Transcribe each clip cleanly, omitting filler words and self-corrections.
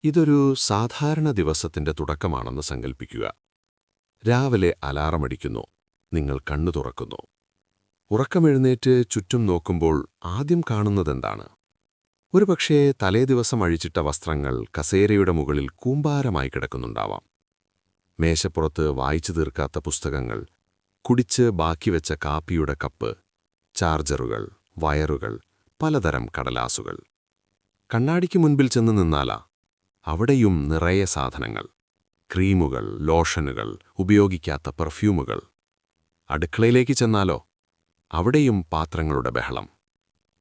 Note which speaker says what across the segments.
Speaker 1: ഇതൊരു സാധാരണ ദിവസത്തിന്റെ തുടക്കമാണെന്ന് സങ്കൽപ്പിക്കുക. രാവിലെ അലാറമടിക്കുന്നു. നിങ്ങൾ കണ്ണു തുറക്കുന്നു. ഉറക്കമെഴുന്നേറ്റ് ചുറ്റും നോക്കുമ്പോൾ ആദ്യം കാണുന്നതെന്താണ്? ഒരുപക്ഷേ തലേദിവസം അഴിച്ചിട്ട വസ്ത്രങ്ങൾ കസേരയുടെ മുകളിൽ കൂമ്പാരമായി കിടക്കുന്നുണ്ടാവാം. മേശപ്പുറത്ത് വായിച്ചു തീർക്കാത്ത പുസ്തകങ്ങൾ, കുടിച്ച് ബാക്കിവെച്ച കാപ്പിയുടെ കപ്പ്, ചാർജറുകൾ, വയറുകൾ, പലതരം കടലാസുകൾ. കണ്ണാടിക്ക് മുൻപിൽ ചെന്ന് നിന്നാലാ അവിടെയും നിറയെ സാധനങ്ങൾ. ക്രീമുകൾ, ലോഷനുകൾ, ഉപയോഗിക്കാത്ത പെർഫ്യൂമുകൾ. അടുക്കളയിലേക്ക് ചെന്നാലോ അവിടെയും പാത്രങ്ങളുടെ ബഹളം.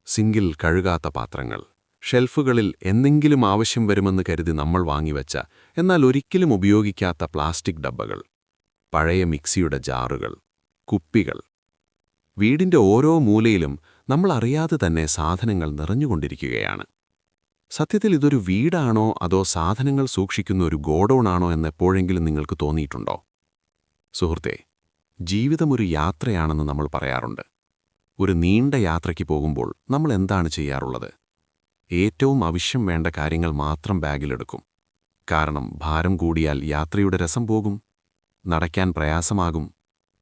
Speaker 1: സിങ്കിൽ കഴുകാത്ത പാത്രങ്ങൾ, ഷെൽഫുകളിൽ എന്തെങ്കിലും ആവശ്യം വരുമെന്ന് കരുതി നമ്മൾ വാങ്ങിവെച്ച എന്നാൽ ഒരിക്കലും ഉപയോഗിക്കാത്ത പ്ലാസ്റ്റിക് ഡബ്ബകൾ, പഴയ മിക്സിയുടെ ജാറുകൾ, കുപ്പികൾ. വീടിന്റെ ഓരോ മൂലയിലും നമ്മൾ അറിയാതെ തന്നെ സാധനങ്ങൾ നിറഞ്ഞുകൊണ്ടിരിക്കുകയാണ്. സത്യത്തിൽ ഇതൊരു വീടാണോ അതോ സാധനങ്ങൾ സൂക്ഷിക്കുന്ന ഒരു ഗോഡൌണാണോ എന്നെപ്പോഴെങ്കിലും നിങ്ങൾക്ക് തോന്നിയിട്ടുണ്ടോ? സുഹൃത്തേ, ജീവിതമൊരു യാത്രയാണെന്ന് നമ്മൾ പറയാറുണ്ട്. ഒരു നീണ്ട യാത്രയ്ക്ക് പോകുമ്പോൾ നമ്മൾ എന്താണ് ചെയ്യാറുള്ളത്? ഏറ്റവും ആവശ്യം വേണ്ട കാര്യങ്ങൾ മാത്രം ബാഗിലെടുക്കും. കാരണം ഭാരം കൂടിയാൽ യാത്രയുടെ രസം പോകും, നടക്കാൻ പ്രയാസമാകും,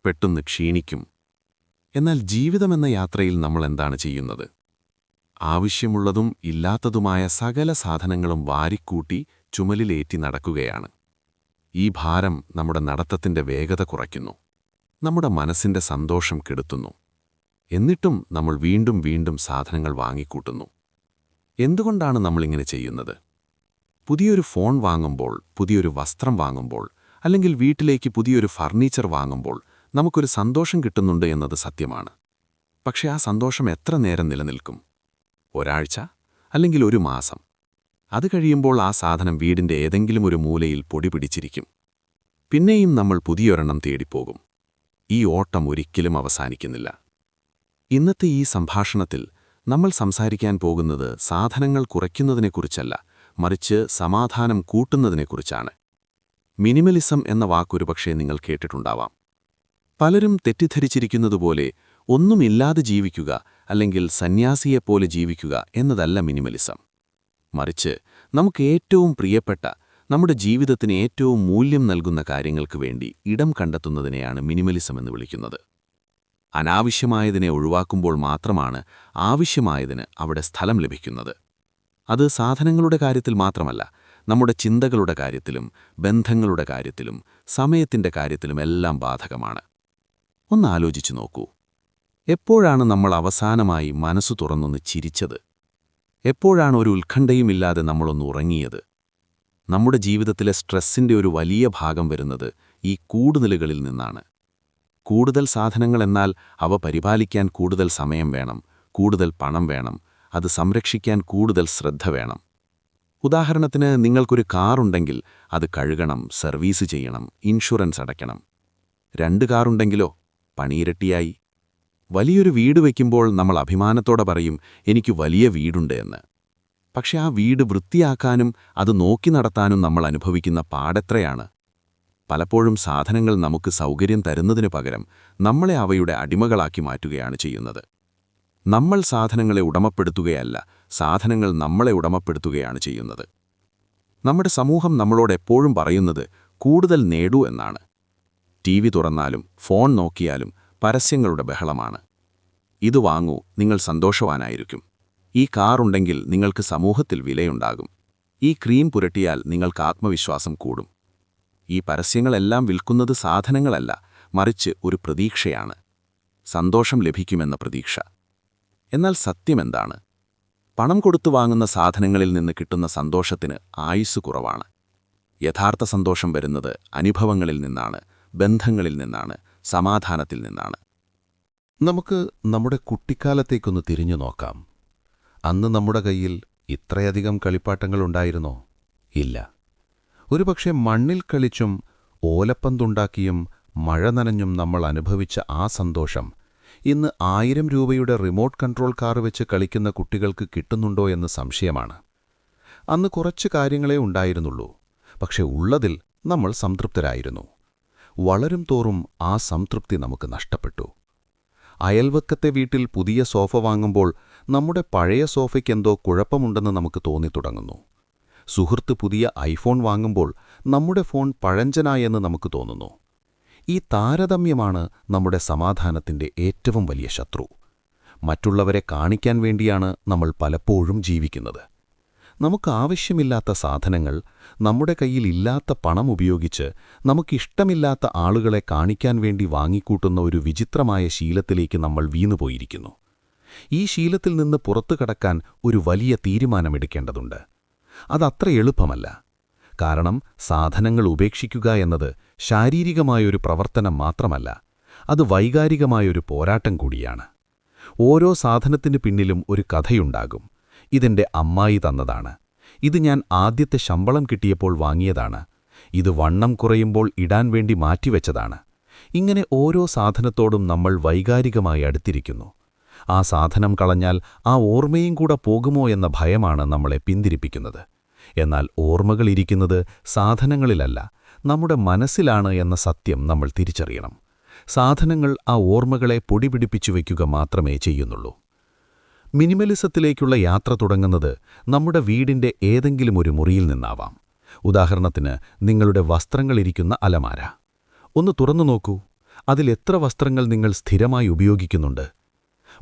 Speaker 1: പെട്ടെന്ന് ക്ഷീണിക്കും. എന്നാൽ ജീവിതമെന്ന യാത്രയിൽ നമ്മൾ എന്താണ് ചെയ്യുന്നത്? ആവശ്യമുള്ളതും ഇല്ലാത്തതുമായ സകല സാധനങ്ങളും വാരിക്കൂട്ടി ചുമലിലേറ്റി നടക്കുകയാണ്. ഈ ഭാരം നമ്മുടെ നടത്തത്തിന്റെ വേഗത കുറയ്ക്കുന്നു, നമ്മുടെ മനസ്സിന്റെ സന്തോഷം കെടുത്തുന്നു. എന്നിട്ടും നമ്മൾ വീണ്ടും വീണ്ടും സാധനങ്ങൾ വാങ്ങിക്കൂട്ടുന്നു. എന്തുകൊണ്ടാണ് നമ്മളിങ്ങനെ ചെയ്യുന്നത്? പുതിയൊരു ഫോൺ വാങ്ങുമ്പോൾ, പുതിയൊരു വസ്ത്രം വാങ്ങുമ്പോൾ, അല്ലെങ്കിൽ വീട്ടിലേക്ക് പുതിയൊരു ഫർണിച്ചർ വാങ്ങുമ്പോൾ നമുക്കൊരു സന്തോഷം കിട്ടുന്നുണ്ട് എന്നത് സത്യമാണ്. പക്ഷേ ആ സന്തോഷം എത്ര നേരം നിലനിൽക്കും? ഒരാഴ്ച, അല്ലെങ്കിൽ ഒരു മാസം. അത് കഴിയുമ്പോൾ ആ സാധനം വീടിന്റെ ഏതെങ്കിലും ഒരു മൂലയിൽ പൊടി പിടിച്ചിരിക്കും. പിന്നെയും നമ്മൾ പുതിയൊരെണ്ണം തേടിപ്പോകും. ഈ ഓട്ടം ഒരിക്കലും അവസാനിക്കുന്നില്ല. ഇന്നത്തെ ഈ സംഭാഷണത്തിൽ നമ്മൾ സംസാരിക്കാൻ പോകുന്നത് സാധനങ്ങൾ കുറയ്ക്കുന്നതിനെക്കുറിച്ചല്ല, മറിച്ച് സമാധാനം കൂട്ടുന്നതിനെക്കുറിച്ചാണ്. മിനിമലിസം എന്ന വാക്കൊരുപക്ഷേ നിങ്ങൾ കേട്ടിട്ടുണ്ടാവാം. പലരും തെറ്റിദ്ധരിച്ചിരിക്കുന്നതുപോലെ ഒന്നുമില്ലാതെ ജീവിക്കുക അല്ലെങ്കിൽ സന്യാസിയെപ്പോലെ ജീവിക്കുക എന്നതല്ല മിനിമലിസം. മറിച്ച് നമുക്ക് ഏറ്റവും പ്രിയപ്പെട്ട, നമ്മുടെ ജീവിതത്തിന് ഏറ്റവും മൂല്യം നൽകുന്ന കാര്യങ്ങൾക്ക് വേണ്ടി ഇടം കണ്ടെത്തുന്നതിനെയാണ് മിനിമലിസം എന്ന് വിളിക്കുന്നത്. അനാവശ്യമായതിനെ ഒഴിവാക്കുമ്പോൾ മാത്രമാണ് ആവശ്യമായതിന് അവിടെ സ്ഥലം ലഭിക്കുന്നത്. അത് സാധനങ്ങളുടെ കാര്യത്തിൽ മാത്രമല്ല, നമ്മുടെ ചിന്തകളുടെ കാര്യത്തിലും ബന്ധങ്ങളുടെ കാര്യത്തിലും സമയത്തിന്റെ കാര്യത്തിലും എല്ലാം ബാധകമാണ്. ഒന്ന് ആലോചിച്ചു നോക്കൂ. എപ്പോഴാണ് നമ്മൾ അവസാനമായി മനസ്സു തുറന്നൊന്ന് ചിരിച്ചത്? എപ്പോഴാണ് ഒരു ഉത്കണ്ഠയുമില്ലാതെ നമ്മളൊന്ന് ഉറങ്ങിയത്? നമ്മുടെ ജീവിതത്തിലെ സ്ട്രെസ്സിന്റെ ഒരു വലിയ ഭാഗം വരുന്നത് ഈ കൂടുതലുകളിൽ നിന്നാണ്. കൂടുതൽ സാധനങ്ങൾ എന്നാൽ അവ പരിപാലിക്കാൻ കൂടുതൽ സമയം വേണം, കൂടുതൽ പണം വേണം, അത് സംരക്ഷിക്കാൻ കൂടുതൽ ശ്രദ്ധ വേണം. ഉദാഹരണത്തിന്, നിങ്ങൾക്കൊരു കാറുണ്ടെങ്കിൽ അത് കഴുകണം, സർവീസ് ചെയ്യണം, ഇൻഷുറൻസ് അടയ്ക്കണം. 2 കാറുണ്ടെങ്കിലോ പണിയിരട്ടിയായി. വലിയൊരു വീട് വയ്ക്കുമ്പോൾ നമ്മൾ അഭിമാനത്തോടെ പറയും, എനിക്ക് വലിയ വീടുണ്ട് എന്ന്. പക്ഷെ ആ വീട് വൃത്തിയാക്കാനും അത് നോക്കി നടത്താനും നമ്മൾ അനുഭവിക്കുന്ന പാടെത്രയാണ്? പലപ്പോഴും സാധനങ്ങൾ നമുക്ക് സൗകര്യം തരുന്നതിനു പകരം നമ്മളെ അവയുടെ അടിമകളാക്കി മാറ്റുകയാണ് ചെയ്യുന്നത്. നമ്മൾ സാധനങ്ങളെ ഉടമപ്പെടുത്തുകയല്ല, സാധനങ്ങൾ നമ്മളെ ഉടമപ്പെടുത്തുകയാണ് ചെയ്യുന്നത്. നമ്മുടെ സമൂഹം നമ്മളോട് എപ്പോഴും പറയുന്നത് കൂടുതൽ നേടൂ എന്നാണ്. TV തുറന്നാലും ഫോൺ നോക്കിയാലും പരസ്യങ്ങളുടെ ബഹളമാണ്. ഇത് വാങ്ങൂ, നിങ്ങൾ സന്തോഷവാനായിരിക്കും. ഈ കാറുണ്ടെങ്കിൽ നിങ്ങൾക്ക് സമൂഹത്തിൽ വിലയുണ്ടാകും. ഈ ക്രീം പുരട്ടിയാൽ നിങ്ങൾക്ക് ആത്മവിശ്വാസം കൂടും. ഈ പരസ്യങ്ങളെല്ലാം വിൽക്കുന്നത് സാധനങ്ങളല്ല, മറിച്ച് ഒരു പ്രതീക്ഷയാണ്. സന്തോഷം ലഭിക്കുമെന്ന പ്രതീക്ഷ. എന്നാൽ സത്യമെന്താണ്? പണം കൊടുത്തു വാങ്ങുന്ന സാധനങ്ങളിൽ നിന്ന് കിട്ടുന്ന സന്തോഷത്തിന് ആയുസ്സ് കുറവാണ്. യഥാർത്ഥ സന്തോഷം വരുന്നത് അനുഭവങ്ങളിൽ നിന്നാണ്, ബന്ധങ്ങളിൽ നിന്നാണ്, സമാധാനത്തിൽ നിന്നാണ്.
Speaker 2: നമുക്ക് നമ്മുടെ കുട്ടിക്കാലത്തേക്കൊന്ന് തിരിഞ്ഞു നോക്കാം. അന്ന് നമ്മുടെ കയ്യിൽ ഇത്രയധികം കളിപ്പാട്ടങ്ങളുണ്ടായിരുന്നോ? ഇല്ല. ഒരുപക്ഷെ മണ്ണിൽ കളിച്ചും ഓലപ്പന്തുണ്ടാക്കിയും മഴ നനഞ്ഞും നമ്മൾ അനുഭവിച്ച ആ സന്തോഷം ഇന്ന് 1000 രൂപയുടെ റിമോട്ട് കൺട്രോൾ കാർ വെച്ച് കളിക്കുന്ന കുട്ടികൾക്ക് കിട്ടുന്നുണ്ടോ എന്ന് സംശയമാണ്. അന്ന് കുറച്ച് കാര്യങ്ങളേ ഉണ്ടായിരുന്നുള്ളൂ, പക്ഷെ ഉള്ളതിൽ നമ്മൾ സംതൃപ്തരായിരുന്നു. വളരും തോറും ആ സംതൃപ്തി നമുക്ക് നഷ്ടപ്പെട്ടു. അയൽവക്കത്തെ വീട്ടിൽ പുതിയ സോഫ വാങ്ങുമ്പോൾ നമ്മുടെ പഴയ സോഫയ്ക്കെന്തോ കുഴപ്പമുണ്ടെന്ന് നമുക്ക് തോന്നിത്തുടങ്ങുന്നു. സുഹൃത്ത് പുതിയ ഐഫോൺ വാങ്ങുമ്പോൾ നമ്മുടെ ഫോൺ പഴഞ്ചനായെന്ന് നമുക്ക് തോന്നുന്നു. ഈ താരതമ്യമാണ് നമ്മുടെ സമാധാനത്തിന്റെ ഏറ്റവും വലിയ ശത്രു. മറ്റുള്ളവരെ കാണിക്കാൻ വേണ്ടിയാണ് നമ്മൾ പലപ്പോഴും ജീവിക്കുന്നത്. നമുക്കാവശ്യമില്ലാത്ത സാധനങ്ങൾ, നമ്മുടെ കയ്യിൽ ഇല്ലാത്ത പണം ഉപയോഗിച്ച് നമുക്കിഷ്ടമില്ലാത്ത ആളുകളെ കാണിക്കാൻ വേണ്ടി വാങ്ങിക്കൂട്ടുന്ന ഒരു വിചിത്രമായ ശീലത്തിലേക്ക് നമ്മൾ വീണുപോയിരിക്കുന്നു. ഈ ശീലത്തിൽ നിന്ന് പുറത്തു കടക്കാൻ ഒരു വലിയ തീരുമാനമെടുക്കേണ്ടതുണ്ട്. അതത്ര എളുപ്പമല്ല. കാരണം സാധനങ്ങൾ ഉപേക്ഷിക്കുക എന്നത് ശാരീരികമായൊരു പ്രവർത്തനം മാത്രമല്ല, അത് വൈകാരികമായൊരു പോരാട്ടം കൂടിയാണ്. ഓരോ സാധനത്തിനു പിന്നിലും ഒരു കഥയുണ്ടാകും. ഇതെന്റെ അമ്മായി തന്നതാണ്, ഇത് ഞാൻ ആദ്യത്തെ ശമ്പളം കിട്ടിയപ്പോൾ വാങ്ങിയതാണ്, ഇത് വണ്ണം കുറയുമ്പോൾ ഇടാൻ വേണ്ടി മാറ്റിവെച്ചതാണ്. ഇങ്ങനെ ഓരോ സാധനത്തോടും നമ്മൾ വൈകാരികമായി അടുത്തിരിക്കുന്നു. ആ സാധനം കളഞ്ഞാൽ ആ ഓർമ്മയും കൂടെ പോകുമോ എന്ന ഭയമാണ് നമ്മളെ പിന്തിരിപ്പിക്കുന്നത്. എന്നാൽ ഓർമ്മകളിരിക്കുന്നത് സാധനങ്ങളിലല്ല, നമ്മുടെ മനസ്സിലാണ് എന്ന സത്യം നമ്മൾ തിരിച്ചറിയണം. സാധനങ്ങൾ ആ ഓർമ്മകളെ പൊടിപിടിപ്പിച്ചു വയ്ക്കുക മാത്രമേ ചെയ്യുന്നുള്ളൂ. മിനിമലിസത്തിലേക്കുള്ള യാത്ര തുടങ്ങുന്നത് നമ്മുടെ വീടിന്റെ ഏതെങ്കിലും ഒരു മുറിയിൽ നിന്നാവാം. ഉദാഹരണത്തിന്, നിങ്ങളുടെ വസ്ത്രങ്ങളിരിക്കുന്ന അലമാര ഒന്ന് തുറന്നു നോക്കൂ. അതിലെത്ര വസ്ത്രങ്ങൾ നിങ്ങൾ സ്ഥിരമായി ഉപയോഗിക്കുന്നുണ്ട്?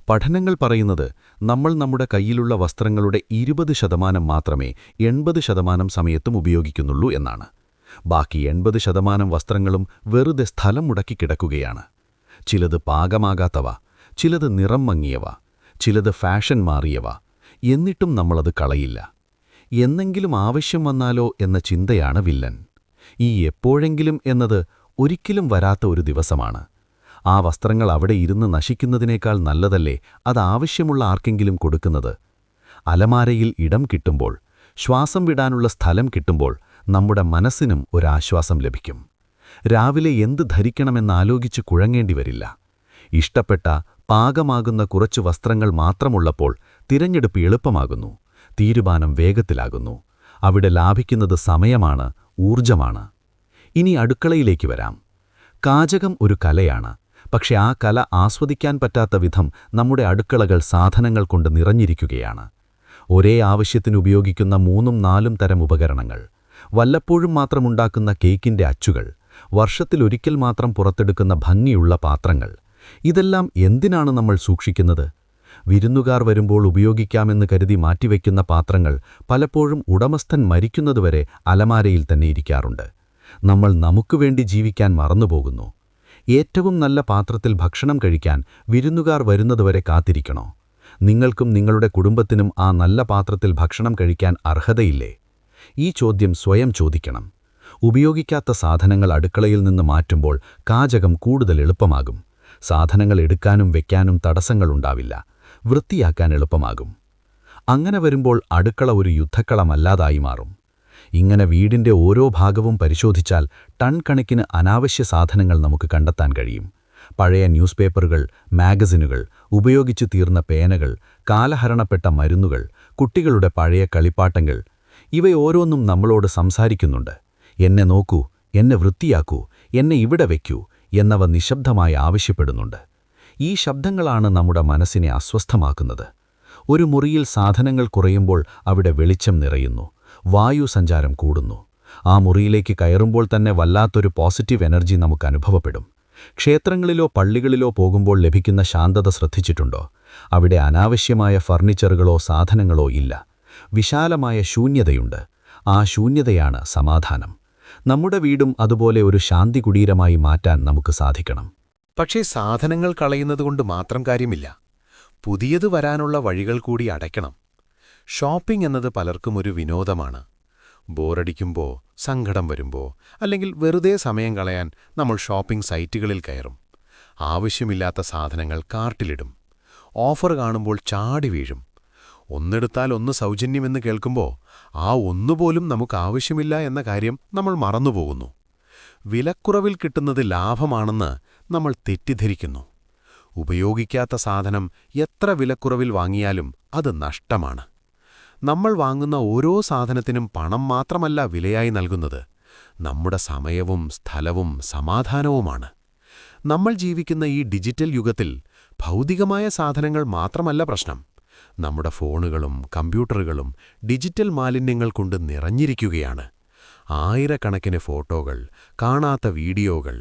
Speaker 2: പഠനങ്ങൾ പറയുന്നത് നമ്മൾ നമ്മുടെ കയ്യിലുള്ള വസ്ത്രങ്ങളുടെ 20% മാത്രമേ 80% സമയത്തും ഉപയോഗിക്കുന്നുള്ളൂ എന്നാണ്. ബാക്കി 80% വസ്ത്രങ്ങളും വെറുതെ സ്ഥലം മുടക്കി കിടക്കുകയാണ്. ചിലത് പാകമാകാത്തവ, ചിലത് നിറം മങ്ങിയവ, ചിലത് ഫാഷൻ മാറിയവ. എന്നിട്ടും നമ്മളത് കളയില്ല. എന്നെങ്കിലും ആവശ്യം വന്നാലോ എന്ന ചിന്തയാണ് വില്ലൻ. ഈ എപ്പോഴെങ്കിലും എന്നത് ഒരിക്കലും വരാത്ത ഒരു ദിവസമാണ്. ആ വസ്ത്രങ്ങൾ അവിടെ ഇരുന്ന് നശിക്കുന്നതിനേക്കാൾ നല്ലതല്ലേ അത് ആവശ്യമുള്ള ആർക്കെങ്കിലും കൊടുക്കുന്നത്? അലമാരയിൽ ഇടം കിട്ടുമ്പോൾ, ശ്വാസം വിടാനുള്ള സ്ഥലം കിട്ടുമ്പോൾ നമ്മുടെ മനസ്സിനും ഒരാശ്വാസം ലഭിക്കും. രാവിലെ എന്ത് ധരിക്കണമെന്നാലോചിച്ച് കുഴങ്ങേണ്ടി വരില്ല. ഇഷ്ടപ്പെട്ട പാകമാകുന്ന കുറച്ചു വസ്ത്രങ്ങൾ മാത്രമുള്ളപ്പോൾ തിരഞ്ഞെടുപ്പ് എളുപ്പമാകുന്നു, തീരുമാനം വേഗത്തിലാകുന്നു. അവിടെ ലാഭിക്കുന്നത് സമയമാണ്, ഊർജമാണ്. ഇനി അടുക്കളയിലേക്ക് വരാം. പാചകം ഒരു കലയാണ്. പക്ഷെ ആ കല ആസ്വദിക്കാൻ പറ്റാത്ത വിധം നമ്മുടെ അടുക്കളകൾ സാധനങ്ങൾ കൊണ്ട് നിറഞ്ഞിരിക്കുകയാണ്. ഒരേ ആവശ്യത്തിനുപയോഗിക്കുന്ന 3-4 തരം ഉപകരണങ്ങൾ, വല്ലപ്പോഴും മാത്രമുണ്ടാക്കുന്ന കേക്കിന്റെ അച്ചുകൾ, വർഷത്തിലൊരിക്കൽ മാത്രം പുറത്തെടുക്കുന്ന ഭംഗിയുള്ള പാത്രങ്ങൾ. ഇതെല്ലാം എന്തിനാണ് നമ്മൾ സൂക്ഷിക്കുന്നത്? വിരുന്നുകാർ വരുമ്പോൾ ഉപയോഗിക്കാമെന്ന് കരുതി മാറ്റിവെക്കുന്ന പാത്രങ്ങൾ പലപ്പോഴും ഉടമസ്ഥൻ മരിക്കുന്നതുവരെ അലമാരയിൽ തന്നെ ഇരിക്കാറുണ്ട്. നമ്മൾ നമുക്കുവേണ്ടി ജീവിക്കാൻ മറന്നുപോകുന്നു. ഏറ്റവും നല്ല പാത്രത്തിൽ ഭക്ഷണം കഴിക്കാൻ വിരുന്നുകാർ വരുന്നതുവരെ കാത്തിരിക്കണോ? നിങ്ങൾക്കും നിങ്ങളുടെ കുടുംബത്തിനും ആ നല്ല പാത്രത്തിൽ ഭക്ഷണം കഴിക്കാൻ അർഹതയില്ലേ? ഈ ചോദ്യം സ്വയം ചോദിക്കണം. ഉപയോഗിക്കാത്ത സാധനങ്ങൾ അടുക്കളയിൽ നിന്ന് മാറ്റുമ്പോൾ പാചകം കൂടുതൽ എളുപ്പമാകും. സാധനങ്ങൾ എടുക്കാനും വെക്കാനും തടസ്സങ്ങളുണ്ടാവില്ല. വൃത്തിയാക്കാൻ എളുപ്പമാകും. അങ്ങനെ വരുമ്പോൾ അടുക്കള ഒരു യുദ്ധക്കളമല്ലാതായി മാറും. ഇങ്ങനെ വീടിന്റെ ഓരോ ഭാഗവും പരിശോധിച്ചാൽ ടൺ കണക്കിന് അനാവശ്യ സാധനങ്ങൾ നമുക്ക് കണ്ടെത്താൻ കഴിയും. പഴയ ന്യൂസ് പേപ്പറുകൾ, മാഗസിനുകൾ, ഉപയോഗിച്ചു തീർന്ന പേനകൾ, കാലഹരണപ്പെട്ട മരുന്നുകൾ, കുട്ടികളുടെ പഴയ കളിപ്പാട്ടങ്ങൾ. ഇവയോരോന്നും നമ്മളോട് സംസാരിക്കുന്നുണ്ട്. എന്നെ നോക്കൂ, എന്നെ വൃത്തിയാക്കൂ, എന്നെ ഇവിടെ വയ്ക്കൂ എന്നവ നിശബ്ദമായി ആവശ്യപ്പെടുന്നുണ്ട്. ഈ ശബ്ദങ്ങളാണ് നമ്മുടെ മനസ്സിനെ അസ്വസ്ഥമാക്കുന്നത്. ഒരു മുറിയിൽ സാധനങ്ങൾ കുറയുമ്പോൾ അവിടെ വെളിച്ചം നിറയുന്നു, വായു സഞ്ചാരം കൂടുന്നു. ആ മുറിയിലേക്ക് കയറുമ്പോൾ തന്നെ വല്ലാത്തൊരു പോസിറ്റീവ് എനർജി നമുക്ക് അനുഭവപ്പെടും. ക്ഷേത്രങ്ങളിലോ പള്ളികളിലോ പോകുമ്പോൾ ലഭിക്കുന്ന ശാന്തത ശ്രദ്ധിച്ചിട്ടുണ്ടോ? അവിടെ അനാവശ്യമായ ഫർണിച്ചറുകളോ സാധനങ്ങളോ ഇല്ല. വിശാലമായ ശൂന്യതയുണ്ട്. ആ ശൂന്യതയാണ് സമാധാനം. നമ്മുടെ വീടും അതുപോലെ ഒരു ശാന്തി കുടീരമായി മാറ്റാൻ നമുക്ക് സാധിക്കണം.
Speaker 3: പക്ഷേ സാധനങ്ങൾ കളയുന്നതുകൊണ്ട് മാത്രം കാര്യമില്ല. പുതിയത് വരാനുള്ള വഴികൾ കൂടി അടയ്ക്കണം. ഷോപ്പിംഗ് എന്നത് പലർക്കും ഒരു വിനോദമാണ്. ബോറടിക്കുമ്പോൾ, സങ്കടം വരുമ്പോൾ, അല്ലെങ്കിൽ വെറുതെ സമയം കളയാൻ നമ്മൾ ഷോപ്പിംഗ് സൈറ്റുകളിൽ കയറും. ആവശ്യമില്ലാത്ത സാധനങ്ങൾ കാർട്ടിലിടും. ഓഫർ കാണുമ്പോൾ ചാടി വീഴും. ഒന്നെടുത്താൽ ഒന്ന് സൗജന്യമെന്ന് കേൾക്കുമ്പോൾ ആ ഒന്നുപോലും നമുക്ക് ആവശ്യമില്ല എന്ന കാര്യം നമ്മൾ മറന്നുപോകുന്നു. വിലക്കുറവിൽ കിട്ടുന്നത് ലാഭമാണെന്ന് നമ്മൾ തെറ്റിദ്ധരിക്കുന്നു. ഉപയോഗിക്കാത്ത സാധനം എത്ര വിലക്കുറവിൽ വാങ്ങിയാലും അത് നഷ്ടമാണ്. നമ്മൾ വാങ്ങുന്ന ഓരോ സാധനത്തിനും പണം മാത്രമല്ല വിലയായി നൽകുന്നത്, നമ്മുടെ സമയവും സ്ഥലവും സമാധാനവുമാണ്. നമ്മൾ ജീവിക്കുന്ന ഈ ഡിജിറ്റൽ യുഗത്തിൽ ഭൗതികമായ സാധനങ്ങൾ മാത്രമല്ല പ്രശ്നം, നമ്മുടെ ഫോണുകളും കമ്പ്യൂട്ടറുകളും ഡിജിറ്റൽ മാലിന്യങ്ങൾ കൊണ്ട് നിറഞ്ഞിരിക്കുകയാണ്. ആയിരക്കണക്കിന് ഫോട്ടോകൾ, കാണാത്ത വീഡിയോകൾ,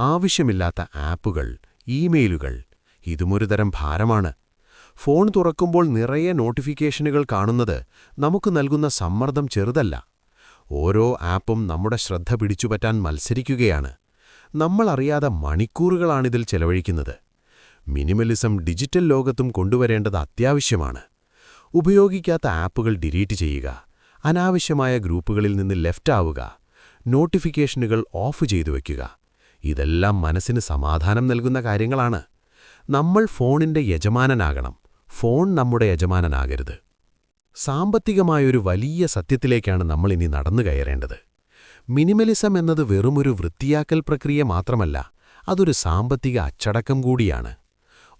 Speaker 3: ആവശ്യമില്ലാത്ത ആപ്പുകൾ, ഇമെയിലുകൾ. ഇതുമൊരു തരം ഭാരമാണ്. ഫോൺ തുറക്കുമ്പോൾ നിറയെ നോട്ടിഫിക്കേഷനുകൾ കാണുന്നത് നമുക്ക് നൽകുന്ന സമ്മർദ്ദം ചെറുതല്ല. ഓരോ ആപ്പും നമ്മുടെ ശ്രദ്ധ പിടിച്ചുപറ്റാൻ മത്സരിക്കുകയാണ്. നമ്മളറിയാതെ മണിക്കൂറുകളാണിതിൽ ചെലവഴിക്കുന്നത്. മിനിമലിസം ഡിജിറ്റൽ ലോകത്തും കൊണ്ടുവരേണ്ടത് അത്യാവശ്യമാണ്. ഉപയോഗിക്കാത്ത ആപ്പുകൾ ഡിലീറ്റ് ചെയ്യുക, അനാവശ്യമായ ഗ്രൂപ്പുകളിൽ നിന്ന് ലെഫ്റ്റ് ആവുക, നോട്ടിഫിക്കേഷനുകൾ ഓഫ് ചെയ്തു വയ്ക്കുക. ഇതെല്ലാം മനസ്സിന് സമാധാനം നൽകുന്ന കാര്യങ്ങളാണ്. നമ്മൾ ഫോണിന്റെ യജമാനനാകണം, ഫോൺ നമ്മുടെ യജമാനനാകരുത്. സാമ്പത്തികമായൊരു വലിയ സത്യത്തിലേക്കാണ് നമ്മളിനി നടന്നു കയറേണ്ടത്. മിനിമലിസം എന്നത് വെറുമൊരു വൃത്തിയാക്കൽ പ്രക്രിയ മാത്രമല്ല, അതൊരു സാമ്പത്തിക അച്ചടക്കം കൂടിയാണ്.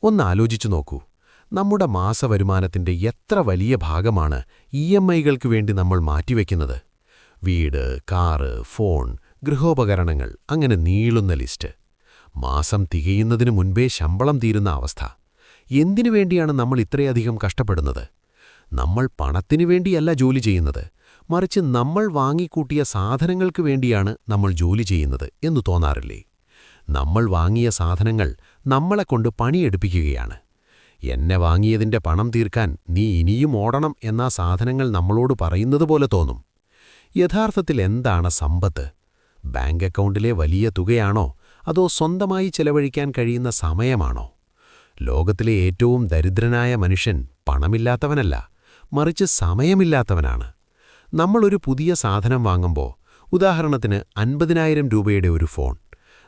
Speaker 3: ഒന്നാലോചിച്ചു നോക്കൂ, നമ്മുടെ മാസവരുമാനത്തിന്റെ എത്ര വലിയ ഭാഗമാണ് EMIകൾക്ക് വേണ്ടി നമ്മൾ മാറ്റിവെക്കുന്നത്. വീട്, കാറ്, ഫോൺ, ഗൃഹോപകരണങ്ങൾ, അങ്ങനെ നീളുന്ന ലിസ്റ്റ്. മാസം തികയുന്നതിനു മുൻപേ ശമ്പളം തീരുന്ന അവസ്ഥ. എന്തിനു വേണ്ടിയാണ് നമ്മൾ ഇത്രയധികം കഷ്ടപ്പെടുന്നത്? നമ്മൾ പണത്തിനു വേണ്ടിയല്ല ജോലി ചെയ്യുന്നത്, മറിച്ച് നമ്മൾ വാങ്ങിക്കൂട്ടിയ സാധനങ്ങൾക്ക് വേണ്ടിയാണ് നമ്മൾ ജോലി ചെയ്യുന്നത് എന്നു തോന്നാറില്ലേ? നമ്മൾ വാങ്ങിയ സാധനങ്ങൾ നമ്മളെക്കൊണ്ട് പണിയെടുപ്പിക്കുകയാണ്. എന്നെ വാങ്ങിയതിന്റെ പണം തീർക്കാൻ നീ ഇനിയും ഓടണം എന്നാ സാധനങ്ങൾ നമ്മളോട് പറയുന്നത് പോലെ തോന്നും. യഥാർത്ഥത്തിൽ എന്താണ് സമ്പത്ത്? ബാങ്ക് അക്കൗണ്ടിലെ വലിയ തുകയാണോ, അതോ സ്വന്തമായി ചെലവഴിക്കാൻ കഴിയുന്ന സമയമാണോ? ലോകത്തിലെ ഏറ്റവും ദരിദ്രനായ മനുഷ്യൻ പണമില്ലാത്തവനല്ല, മറിച്ച് സമയമില്ലാത്തവനാണ്. നമ്മളൊരു പുതിയ സാധനം വാങ്ങുമ്പോൾ, ഉദാഹരണത്തിന് 50,000 രൂപയുടെ ഒരു ഫോൺ,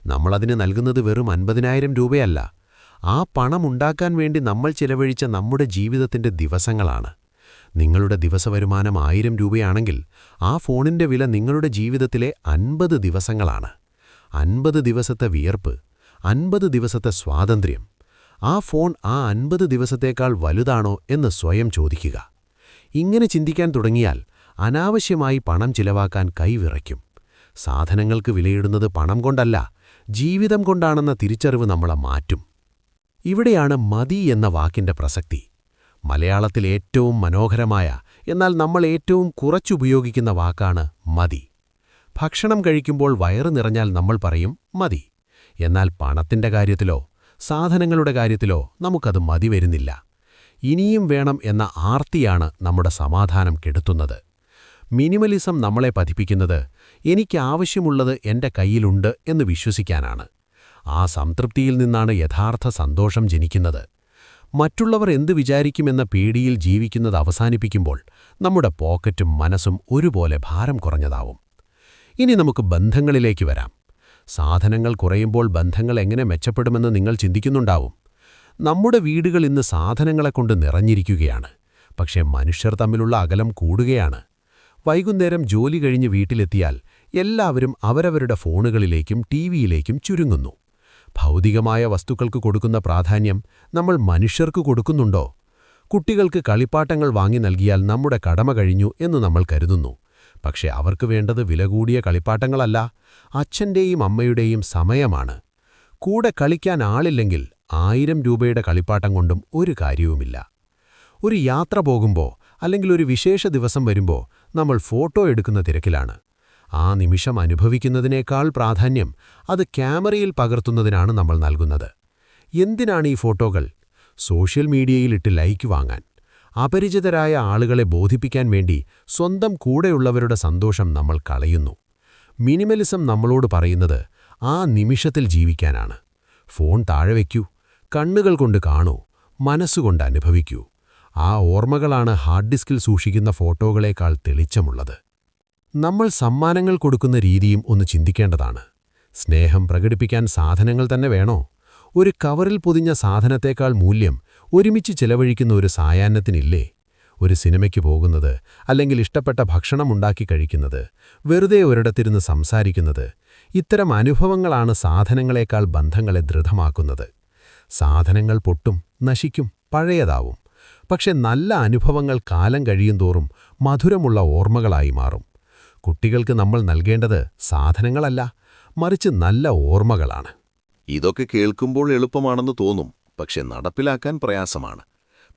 Speaker 3: നമ്മളതിന് നൽകുന്നത് വെറും 50,000 രൂപയല്ല, ആ പണമുണ്ടാക്കാൻ വേണ്ടി നമ്മൾ ചിലവഴിച്ച നമ്മുടെ ജീവിതത്തിന്റെ ദിവസങ്ങളാണ്. നിങ്ങളുടെ ദിവസവരുമാനം 1000 രൂപയാണെങ്കിൽ ആ ഫോണിന്റെ വില നിങ്ങളുടെ ജീവിതത്തിലെ 50 ദിവസങ്ങളാണ്. 50 ദിവസത്തെ വിയർപ്പ്, 50 ദിവസത്തെ സ്വാതന്ത്ര്യം. ആ ഫോൺ ആ 50 ദിവസത്തേക്കാൾ വലുതാണോ എന്ന് സ്വയം ചോദിക്കുക. ഇങ്ങനെ ചിന്തിക്കാൻ തുടങ്ങിയാൽ അനാവശ്യമായി പണം ചിലവാക്കാൻ കൈവിറയ്ക്കും. സാധനങ്ങൾക്ക് വിലയിടുന്നത് പണം കൊണ്ടല്ല, ജീവിതം കൊണ്ടാണെന്ന തിരിച്ചറിവ് നമ്മളെ മാറ്റും. ഇവിടെയാണ് മതി എന്ന വാക്കിന്റെ പ്രസക്തി. മലയാളത്തിൽ ഏറ്റവും മനോഹരമായ, എന്നാൽ നമ്മൾ ഏറ്റവും കുറച്ചുപയോഗിക്കുന്ന വാക്കാണ് മതി. ഭക്ഷണം കഴിക്കുമ്പോൾ വയറ് നിറഞ്ഞാൽ നമ്മൾ പറയും മതി. എന്നാൽ പണത്തിന്റെ കാര്യത്തിലോ സാധനങ്ങളുടെ കാര്യത്തിലോ നമുക്കത് മതി വരുന്നില്ല. ഇനിയും വേണം എന്ന ആർത്തിയാണ് നമ്മുടെ സമാധാനം കെടുത്തുന്നത്. മിനിമലിസം നമ്മളെ പഠിപ്പിക്കുന്നത് എനിക്കാവശ്യമുള്ളത് എന്റെ കയ്യിലുണ്ട് എന്ന് വിശ്വസിക്കാനാണ്. ആ സംതൃപ്തിയിൽ നിന്നാണ് യഥാർത്ഥ സന്തോഷം ജനിക്കുന്നത്. മറ്റുള്ളവർ എന്ത് വിചാരിക്കുമെന്ന പേടിയിൽ ജീവിക്കുന്നത് അവസാനിപ്പിക്കുമ്പോൾ നമ്മുടെ പോക്കറ്റും മനസ്സും ഒരുപോലെ ഭാരം കുറഞ്ഞതാവും. ഇനി നമുക്ക് ബന്ധങ്ങളിലേക്ക് വരാം. സാധനങ്ങൾ കുറയുമ്പോൾ ബന്ധങ്ങൾ എങ്ങനെ മെച്ചപ്പെടുമെന്ന് നിങ്ങൾ ചിന്തിക്കുന്നുണ്ടാവും. നമ്മുടെ വീടുകൾ ഇന്ന് സാധനങ്ങളെക്കൊണ്ട് നിറഞ്ഞിരിക്കുകയാണ്. പക്ഷേ മനുഷ്യർ തമ്മിലുള്ള അകലം കൂടുകയാണ്. വൈകുന്നേരം ജോലി കഴിഞ്ഞ് വീട്ടിലെത്തിയാൽ എല്ലാവരും അവരവരുടെ ഫോണുകളിലേക്കും ടിവിയിലേക്കും ചുരുങ്ങുന്നു. ഭൗതികമായ വസ്തുക്കൾക്ക് കൊടുക്കുന്ന പ്രാധാന്യം നമ്മൾ മനുഷ്യർക്ക് കൊടുക്കുന്നുണ്ടോ? കുട്ടികൾക്ക് കളിപ്പാട്ടങ്ങൾ വാങ്ങി നൽകിയാൽ നമ്മുടെ കടമ കഴിഞ്ഞു എന്ന് നമ്മൾ കരുതുന്നു. പക്ഷെ അവർക്ക് വേണ്ടത് വില കൂടിയ കളിപ്പാട്ടങ്ങളല്ല, അച്ഛൻ്റെയും അമ്മയുടെയും സമയമാണ്. കൂടെ കളിക്കാൻ ആളില്ലെങ്കിൽ 1000 രൂപയുടെ കളിപ്പാട്ടം കൊണ്ടും ഒരു കാര്യവുമില്ല. ഒരു യാത്ര പോകുമ്പോൾ അല്ലെങ്കിൽ ഒരു വിശേഷ ദിവസം വരുമ്പോൾ നമ്മൾ ഫോട്ടോ എടുക്കുന്ന തിരക്കിലാണ്. ആ നിമിഷം അനുഭവിക്കുന്നതിനേക്കാൾ പ്രാധാന്യം അത് ക്യാമറയിൽ പകർത്തുന്നതിനാണ് നമ്മൾ നൽകുന്നത്. എന്തിനാണ് ഈ ഫോട്ടോകൾ? സോഷ്യൽ മീഡിയയിലിട്ട് ലൈക്ക് വാങ്ങാൻ, അപരിചിതരായ ആളുകളെ ബോധിപ്പിക്കാൻ വേണ്ടി സ്വന്തം കൂടെയുള്ളവരുടെ സന്തോഷം നമ്മൾ കളയുന്നു. മിനിമലിസം നമ്മളോട് പറയുന്നത് ആ നിമിഷത്തിൽ ജീവിക്കാനാണ്. ഫോൺ താഴെ വയ്ക്കൂ, കണ്ണുകൾ കൊണ്ട് കാണൂ, മനസ്സുകൊണ്ട് അനുഭവിക്കൂ. ആ ഓർമ്മകളാണ് ഹാർഡ് ഡിസ്കിൽ സൂക്ഷിക്കുന്ന ഫോട്ടോകളേക്കാൾ തെളിച്ചമുള്ളത്. നമ്മൾ സമ്മാനങ്ങൾ കൊടുക്കുന്ന രീതിയും ഒന്ന് ചിന്തിക്കേണ്ടതാണ്. സ്നേഹം പ്രകടിപ്പിക്കാൻ സാധനങ്ങൾ തന്നെ വേണോ? ഒരു കവറിൽ പൊതിഞ്ഞ സാധനത്തേക്കാൾ മൂല്യം ഒരുമിച്ച് ചെലവഴിക്കുന്ന ഒരു സായാഹ്നത്തിനില്ലേ? ഒരു സിനിമയ്ക്ക് പോകുന്നത്, അല്ലെങ്കിൽ ഇഷ്ടപ്പെട്ട ഭക്ഷണം ഉണ്ടാക്കി കഴിക്കുന്നത്, വെറുതെ ഒരിടത്തിരുന്ന് സംസാരിക്കുന്നത്, ഇത്തരം അനുഭവങ്ങളാണ് സാധനങ്ങളേക്കാൾ ബന്ധങ്ങളെ ദൃഢമാക്കുന്നത്. സാധനങ്ങൾ പൊട്ടും, നശിക്കും, പഴയതാവും. പക്ഷെ നല്ല അനുഭവങ്ങൾ കാലം കഴിയുന്തോറും മധുരമുള്ള ഓർമ്മകളായി മാറും. കുട്ടികൾക്ക് നമ്മൾ നൽകേണ്ടത് സാധനങ്ങളല്ല, മറിച്ച് നല്ല ഓർമ്മകളാണ്.
Speaker 2: ഇതൊക്കെ കേൾക്കുമ്പോൾ എളുപ്പമാണെന്ന് തോന്നും, പക്ഷെ നടപ്പിലാക്കാൻ പ്രയാസമാണ്.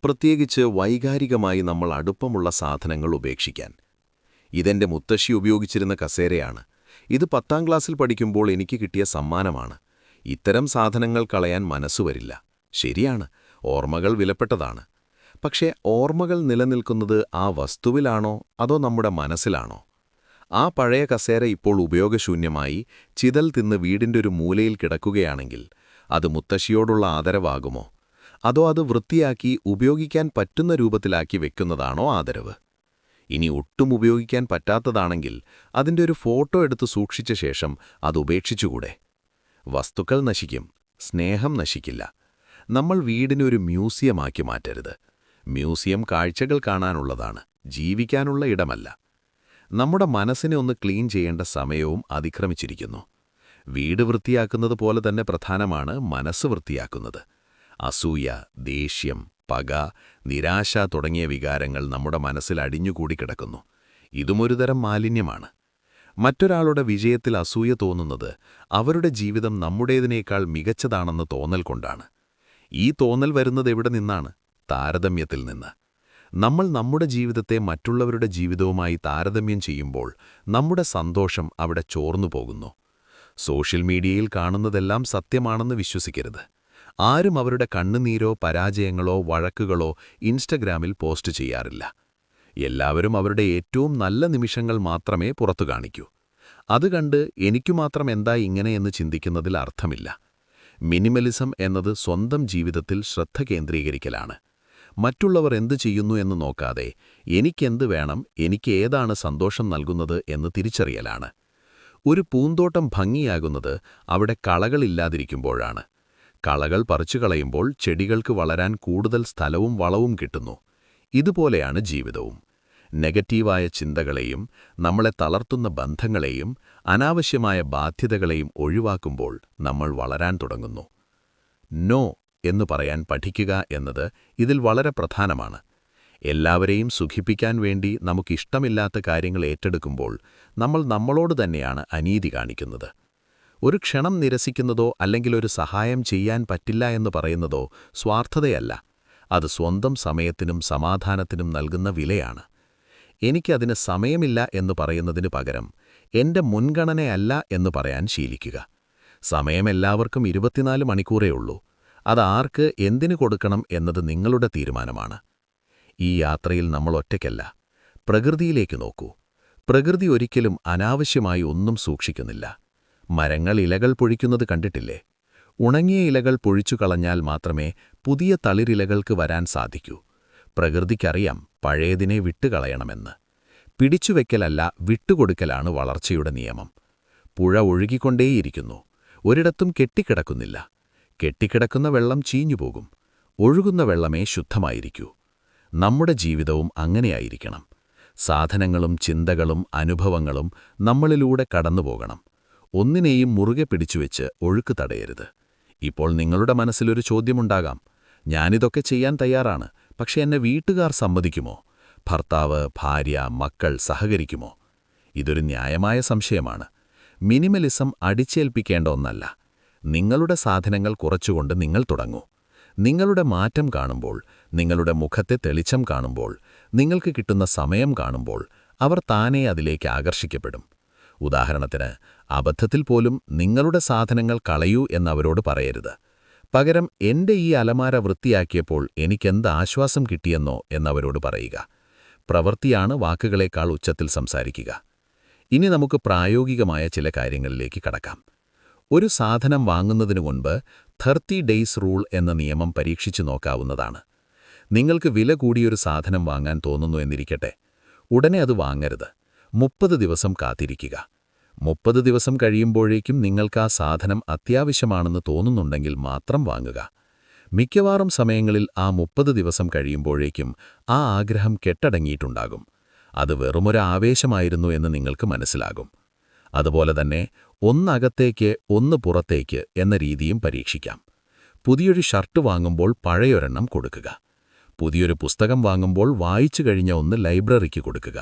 Speaker 2: പ്രത്യേകിച്ച് വൈകാരികമായി നമ്മൾ അടുപ്പമുള്ള സാധനങ്ങൾ ഉപേക്ഷിക്കാൻ. ഇതെന്റെ മുത്തശ്ശി ഉപയോഗിച്ചിരുന്ന കസേരയാണ്. ഇത് 10ാം ക്ലാസ്സിൽ പഠിക്കുമ്പോൾ എനിക്ക് കിട്ടിയ സമ്മാനമാണ്. ഇത്തരം സാധനങ്ങൾ കളയാൻ മനസ്സുവരില്ല. ശരിയാണ്, ഓർമ്മകൾ വിലപ്പെട്ടതാണ്. പക്ഷേ ഓർമ്മകൾ നിലനിൽക്കുന്നത് ആ വസ്തുവിലാണോ അതോ നമ്മുടെ മനസ്സിലാണോ? ആ പഴയ കസേര ഇപ്പോൾ ഉപയോഗശൂന്യമായി ചിതൽ തിന്ന് വീടിൻ്റെ ഒരു മൂലയിൽ കിടക്കുകയാണെങ്കിൽ അത് മുത്തശ്ശിയോടുള്ള ആദരവാകുമോ? അതോ അത് വൃത്തിയാക്കി ഉപയോഗിക്കാൻ പറ്റുന്ന രൂപത്തിലാക്കി വെക്കുന്നതാണോ ആദരവ്? ഇനി ഒട്ടും ഉപയോഗിക്കാൻ പറ്റാത്തതാണെങ്കിൽ അതിൻ്റെ ഒരു ഫോട്ടോ എടുത്ത് സൂക്ഷിച്ച ശേഷം അത് ഉപേക്ഷിച്ചുകൂടെ? വസ്തുക്കൾ നശിക്കും, സ്നേഹം നശിക്കില്ല. നമ്മൾ വീടിനെ ഒരു മ്യൂസിയമാക്കി മാറ്റരുത്. മ്യൂസിയം കാഴ്ചകൾ കാണാനുള്ളതാണ്, ജീവിക്കാനുള്ള ഇടമല്ല. നമ്മുടെ മനസ്സിനെ ഒന്ന് ക്ലീൻ ചെയ്യേണ്ട സമയവും അതിക്രമിച്ചിരിക്കുന്നു. വീട് വൃത്തിയാക്കുന്നത് പോലെ തന്നെ പ്രധാനമാണ് മനസ്സ് വൃത്തിയാക്കുന്നത്. അസൂയ, ദേഷ്യം, പക, നിരാശ തുടങ്ങിയ വികാരങ്ങൾ നമ്മുടെ മനസ്സിൽ അടിഞ്ഞുകൂടി കിടക്കുന്നു. ഇതുമൊരുതരം മാലിന്യമാണ്. മറ്റൊരാളുടെ വിജയത്തിൽ അസൂയ തോന്നുന്നത് അവരുടെ ജീവിതം നമ്മുടേതിനേക്കാൾ മികച്ചതാണെന്ന് തോന്നൽ കൊണ്ടാണ്. ഈ തോന്നൽ വരുന്നത് എവിടെ നിന്നാണ്? താരതമ്യത്തിൽ നിന്ന്. നമ്മൾ നമ്മുടെ ജീവിതത്തെ മറ്റുള്ളവരുടെ ജീവിതവുമായി താരതമ്യം ചെയ്യുമ്പോൾ നമ്മുടെ സന്തോഷം അവിടെ ചോർന്നു പോകുന്നു. സോഷ്യൽ മീഡിയയിൽ കാണുന്നതെല്ലാം സത്യമാണെന്ന് വിശ്വസിക്കരുത്. ആരും അവരുടെ കണ്ണുനീരോ പരാജയങ്ങളോ വഴക്കുകളോ ഇൻസ്റ്റഗ്രാമിൽ പോസ്റ്റ് ചെയ്യാറില്ല. എല്ലാവരും അവരുടെ ഏറ്റവും നല്ല നിമിഷങ്ങൾ മാത്രമേ പുറത്തു കാണിക്കൂ. അത് കണ്ട് എനിക്കു മാത്രം എന്താ ഇങ്ങനെയെന്ന് ചിന്തിക്കുന്നതിൽ അർത്ഥമില്ല. മിനിമലിസം എന്നത് സ്വന്തം ജീവിതത്തിൽ ശ്രദ്ധ കേന്ദ്രീകരിക്കലാണ്. മറ്റുള്ളവർ എന്തു ചെയ്യുന്നു എന്ന് നോക്കാതെ എനിക്കെന്ത് വേണം, എനിക്ക് ഏതാണ് സന്തോഷം നൽകുന്നത് എന്ന് തിരിച്ചറിയലാണ്. ഒരു പൂന്തോട്ടം ഭംഗിയാകുന്നത് അവിടെ കളകളില്ലാതിരിക്കുമ്പോഴാണ്. കളകൾ പറിച്ചുകളയുമ്പോൾ ചെടികൾക്ക് വളരാൻ കൂടുതൽ സ്ഥലവും വളവും കിട്ടുന്നു. ഇതുപോലെയാണ് ജീവിതവും. നെഗറ്റീവായ ചിന്തകളെയും നമ്മളെ തളർത്തുന്ന ബന്ധങ്ങളെയും അനാവശ്യമായ ബാധ്യതകളെയും ഒഴിവാക്കുമ്പോൾ നമ്മൾ വളരാൻ തുടങ്ങുന്നു. നോ എന്ന് പറയാൻ പഠിക്കുക എന്നത് ഇതിൽ വളരെ പ്രധാനമാണ്. എല്ലാവരെയും സുഖിപ്പിക്കാൻ വേണ്ടി നമുക്കിഷ്ടമില്ലാത്ത കാര്യങ്ങൾ ഏറ്റെടുക്കുമ്പോൾ നമ്മൾ നമ്മളോട് തന്നെയാണ് അനീതി കാണിക്കുന്നത്. ഒരു ക്ഷണം നിരസിക്കുന്നതോ അല്ലെങ്കിൽ ഒരു സഹായം ചെയ്യാൻ പറ്റില്ല എന്ന് പറയുന്നതോ സ്വാർത്ഥതയല്ല. അത് സ്വന്തം സമയത്തിനും സമാധാനത്തിനും നൽകുന്ന വിലയാണ്. എനിക്കതിന് സമയമില്ല എന്ന് പറയുന്നതിന് പകരം എന്റെ മുൻഗണനയല്ല എന്ന് പറയാൻ ശീലിക്കുക. സമയം എല്ലാവർക്കും 24 മണിക്കൂറേ ഉള്ളൂ. അത് ആർക്ക് എന്തിനു കൊടുക്കണം എന്നത് നിങ്ങളുടെ തീരുമാനമാണ്. ഈ യാത്രയിൽ നമ്മൾ ഒറ്റയ്ക്കല്ല. പ്രകൃതിയിലേക്ക് നോക്കൂ. പ്രകൃതി ഒരിക്കലും അനാവശ്യമായി ഒന്നും സൂക്ഷിക്കുന്നില്ല. മരങ്ങൾ ഇലകൾ പൊഴിക്കുന്നത് കണ്ടിട്ടില്ലേ? ഉണങ്ങിയ ഇലകൾ പൊഴിച്ചു കളഞ്ഞാൽ മാത്രമേ പുതിയ തളിരിലകൾക്ക് വരാൻ സാധിക്കൂ. പ്രകൃതിക്കറിയാം പഴയതിനെ വിട്ടുകളയണമെന്ന്. പിടിച്ചുവെക്കലല്ല, വിട്ടുകൊടുക്കലാണ് വളർച്ചയുടെ നിയമം. പുഴ ഒഴുകിക്കൊണ്ടേയിരിക്കുന്നു. ഒരിടത്തും കെട്ടിക്കിടക്കുന്നില്ല. കെട്ടിക്കിടക്കുന്ന വെള്ളം ചീഞ്ഞുപോകും. ഒഴുകുന്ന വെള്ളമേ ശുദ്ധമായിരിക്കൂ. നമ്മുടെ ജീവിതവും അങ്ങനെയായിരിക്കണം. സാധനങ്ങളും ചിന്തകളും അനുഭവങ്ങളും നമ്മളിലൂടെ കടന്നുപോകണം. ഒന്നിനെയും മുറുകെ പിടിച്ചുവെച്ച് ഒഴുക്ക് തടയരുത്. ഇപ്പോൾ നിങ്ങളുടെ മനസ്സിലൊരു ചോദ്യമുണ്ടാകാം. ഞാനിതൊക്കെ ചെയ്യാൻ തയ്യാറാണ്, പക്ഷെ എന്നെ വീട്ടുകാർ സമ്മതിക്കുമോ? ഭർത്താവ്, ഭാര്യ, മക്കൾ സഹകരിക്കുമോ? ഇതൊരു ന്യായമായ സംശയമാണ്. മിനിമലിസം അടിച്ചേൽപ്പിക്കേണ്ട ഒന്നല്ല. നിങ്ങളുടെ സാധനങ്ങൾ കുറച്ചുകൊണ്ട് നിങ്ങൾ തുടങ്ങൂ. നിങ്ങളുടെ മാറ്റം കാണുമ്പോൾ, നിങ്ങളുടെ മുഖത്തെ തെളിച്ചം കാണുമ്പോൾ, നിങ്ങൾക്ക് കിട്ടുന്ന സമയം കാണുമ്പോൾ അവർ താനേ അതിലേക്ക് ആകർഷിക്കപ്പെടും. ഉദാഹരണത്തിന്, അബദ്ധത്തിൽ പോലും നിങ്ങളുടെ സാധനങ്ങൾ കളയൂ എന്നവരോട് പറയരുത്. പകരം എന്റെ ഈ അലമാര വൃത്തിയാക്കിയപ്പോൾ എനിക്കെന്ത് ആശ്വാസം കിട്ടിയെന്നോ എന്നവരോട് പറയുക. പ്രവൃത്തിയാണ് വാക്കുകളേക്കാൾ ഉച്ചത്തിൽ സംസാരിക്കുക. ഇനി നമുക്ക് പ്രായോഗികമായ ചില കാര്യങ്ങളിലേക്ക് കടക്കാം. ഒരു സാധനം വാങ്ങുന്നതിനു മുൻപ് 30 ഡേയ്സ് റൂൾ എന്ന നിയമം പരീക്ഷിച്ചു നോക്കാവുന്നതാണ്. നിങ്ങൾക്ക് വില കൂടിയൊരു സാധനം വാങ്ങാൻ തോന്നുന്നു എന്നിരിക്കട്ടെ. ഉടനെ അത് വാങ്ങരുത്. 30 ദിവസം കാത്തിരിക്കുക. 30 ദിവസം കഴിയുമ്പോഴേക്കും നിങ്ങൾക്ക് ആ സാധനം അത്യാവശ്യമാണെന്ന് തോന്നുന്നുണ്ടെങ്കിൽ മാത്രം വാങ്ങുക. മിക്കവാറും സമയങ്ങളിൽ ആ 30 ദിവസം കഴിയുമ്പോഴേക്കും ആ ആഗ്രഹം കെട്ടടങ്ങിയിട്ടുണ്ടാകും. അത് വെറുമൊരു ആവേശമായിരുന്നു എന്ന് നിങ്ങൾക്ക് മനസ്സിലാകും. അതുപോലെ തന്നെ ഒന്നകത്തേക്ക് ഒന്ന് പുറത്തേക്ക് എന്ന രീതിയും പരീക്ഷിക്കാം. പുതിയൊരു ഷർട്ട് വാങ്ങുമ്പോൾ പഴയൊരെണ്ണം കൊടുക്കുക. പുതിയൊരു പുസ്തകം വാങ്ങുമ്പോൾ വായിച്ചു കഴിഞ്ഞ ഒന്ന് ലൈബ്രറിക്ക് കൊടുക്കുക.